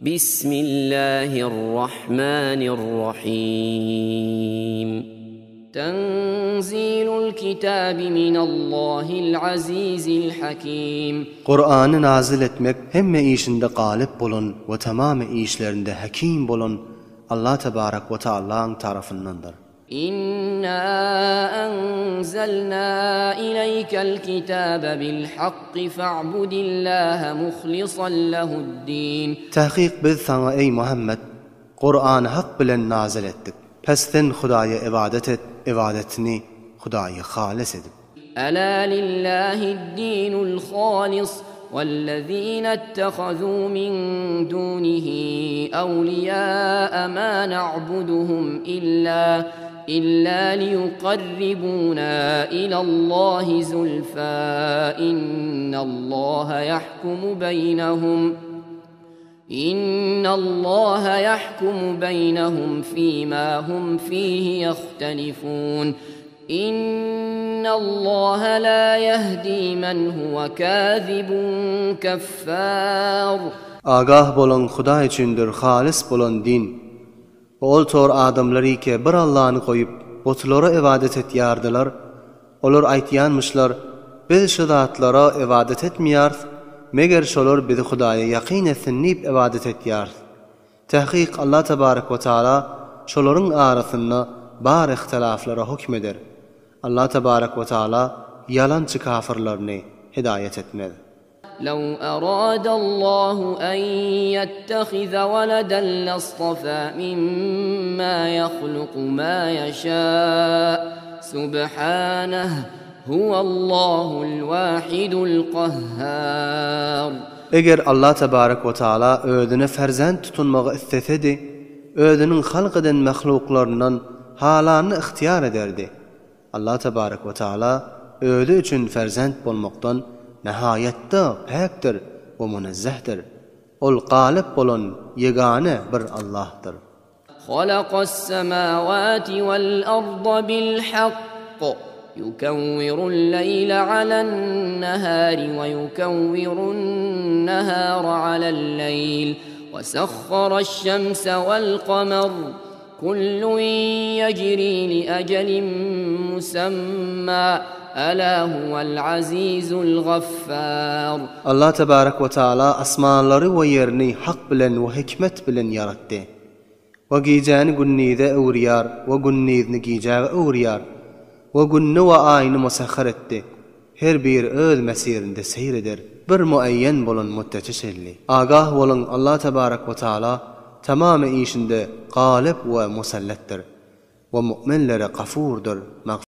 بسم الله الرحمن الرحيم تنزيل الكتاب من الله العزيز الحكيم Kur'an'ı nazil etmek hemme işinde galip bulun ve tamamı işlerinde hakim bulun Allah Tebarek ve Teala'nın tarafındandır. إنا أنزلنا إليك الكتاب بالحق فاعبد الله مخلصا له الدين Tahkik biz sana ey Muhammed Kur'an'ı hak bilen nazil ettik. Pesten Hudaya ibadet et, ibadetini Hudaya halis edip. ألا لله الدين الخالص والذين اتخذوا من دونه أولياء ما نعبدهم إلا ليقربونا إلى الله زلفى إن الله يحكم بينهم فيما هم فيه يختلفون إن الله لا يهدي من هو كاذب كفار Agah bolun Huda içindir halis bolun din. Ol tor adamları ki bir Allah'ını koyup botlara ibadet et yardılar. Olur aytyanmışlar biz şu zatlara ibadet etmiyar meger şolur bizi Hudaya yakin etsinip ibadet et yar. Tahkik Allah Tebarek ve Teala şolurun arasında bar ihtilaflara hükmeder. Allah Tebarek ve Teala yalancı kafirlerini hidayet etmez. لو أراد الله أن يتخذ ولدا لاصطفى مما يخلق ما يشاء سبحانه هو الله الواحد القهار Eğer Allah Tebarek ve Teala özüne ferzent tutunmağı isteseydi, özünün halk eden mahluklarından halanı ihtiyar ederdi. Allah Tebarek ve Teala özü için ferzent bulmaktan nihayette pektir ve münezzehtir. Ol galip bolun yegane bir Allah'tır. خلق السماوات والأرض بالحق يكور الليل على النهار ويكور النهار على الليل وسخر الشمس والقمر كل يجري لأجل مسمى ألا هو العزيز الغفار Allah Tebarek ve Teala asmanları ve yerini hak bilen ve hikmet bilen yarattı. Ve geceni günnide övriyar ve günnidni gece övriyar ve günni ve ayını musahhar etti. Her bir öz mesirinde seyreder. Bir muayyen bolun mütteçeşelli. Agah bolun Allah Tebarek ve Teala tamamı işinde galip ve musallettir. Ve müminlere gafurdur.